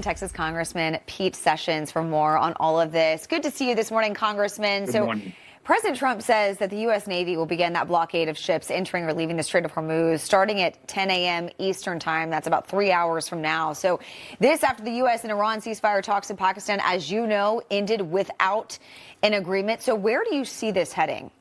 Texas Congressman Pete Sessions for more on all of this. Good to see you this morning, Congressman. Good morning. President Trump says that the U.S. Navy will begin that blockade of ships entering or leaving the Strait of Hormuz starting at 10 a.m. Eastern time. That's about 3 hours from now. So this after the U.S. and Iran ceasefire talks in Pakistan, as you know, ended without an agreement. So where do you see this heading?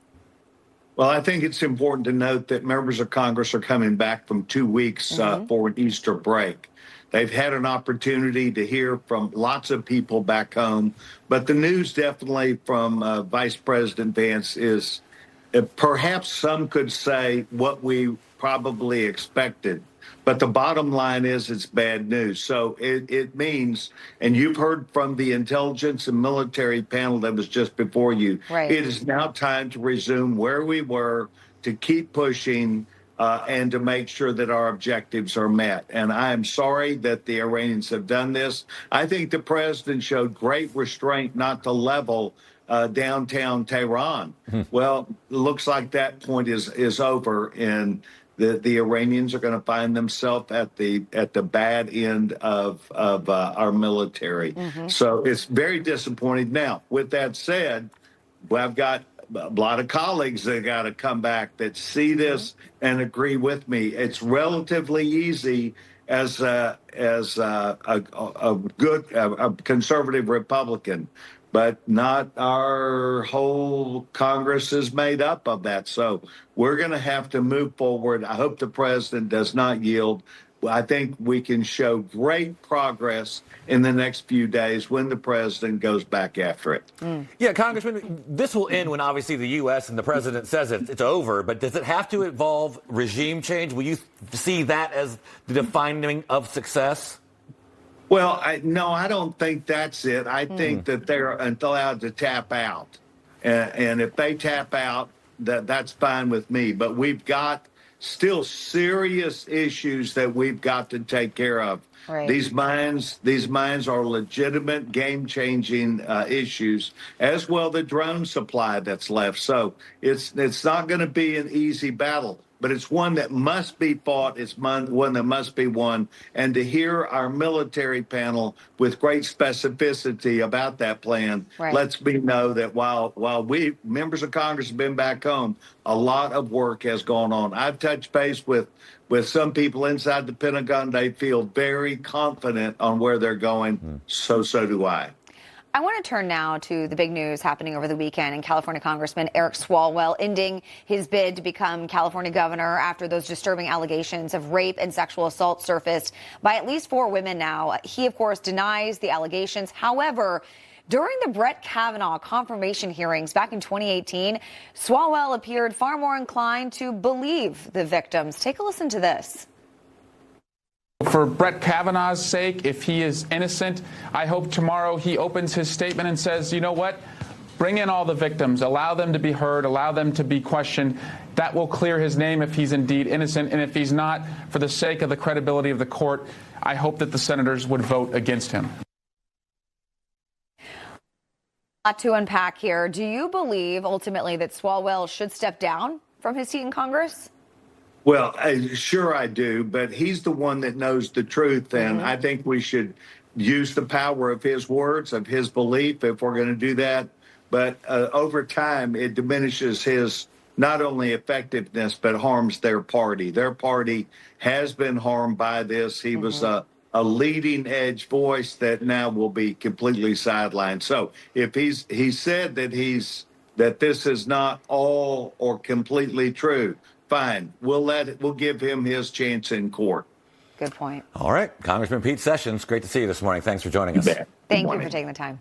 Well, I think it's important to note that members of Congress are coming back from 2 weeks for an Easter break. They've had an opportunity to hear from lots of people back home, but the news definitely from Vice President Vance is perhaps some could say what we probably expected. But the bottom line is it's bad news. So it means, and you've heard from the intelligence and military panel that was just before you, right. It is now time to resume where we were, to keep pushing, and to make sure that our objectives are met. And I am sorry that the Iranians have done this. I think the president showed great restraint not to level downtown Tehran. Well, it looks like that point is over, and the Iranians are going to find themselves at the bad end of our military. So it's very disappointing. Now, with that said, I've got a lot of colleagues that got to come back that see this and agree with me. It's relatively easy as a good conservative Republican, but not our whole Congress is made up of that. So we're going to have to move forward. I hope the president does not yield. I think we can show great progress in the next few days when the president goes back after it. Yeah, Congressman, this will end when obviously the U.S. and the president says it's over, but does it have to involve regime change? Will you see that as the defining of success? Well, no, I don't think that's it. I think that they're allowed to tap out. And if they tap out, that's fine with me. But we've got still serious issues that we've got to take care of. Right. These mines are legitimate game-changing issues, as well the drone supply that's left. So it's not going to be an easy battle, but it's one that must be fought. It's one that must be won. And to hear our military panel with great specificity about that plan lets me know that while we, members of Congress, have been back home, a lot of work has gone on. I've touched base with some people inside the Pentagon. They feel very confident on where they're going. So do I. I want to turn now to the big news happening over the weekend in California Congressman Eric Swalwell ending his bid to become California governor after those disturbing allegations of rape and sexual assault surfaced by at least 4 women now. He, of course, denies the allegations. However, during the Brett Kavanaugh confirmation hearings back in 2018, Swalwell appeared far more inclined to believe the victims. Take a listen to this. For Brett Kavanaugh's sake, if he is innocent, I hope tomorrow he opens his statement and says, you know what, bring in all the victims, allow them to be heard, allow them to be questioned. That will clear his name if he's indeed innocent. And if he's not, for the sake of the credibility of the court, I hope that the senators would vote against him. A lot to unpack here. Do you believe ultimately that Swalwell should step down from his seat in Congress? Well, sure I do, but he's the one that knows the truth, and I think we should use the power of his words, of his belief, if we're going to do that. But over time, it diminishes his not only effectiveness, but harms their party. Their party has been harmed by this. He was a leading edge voice that now will be completely sidelined. So if he said that this is not all or completely true, fine. We'll give him his chance in court. Good point. All right. Congressman Pete Sessions, great to see you this morning. Thanks for joining us. Thank you for taking the time.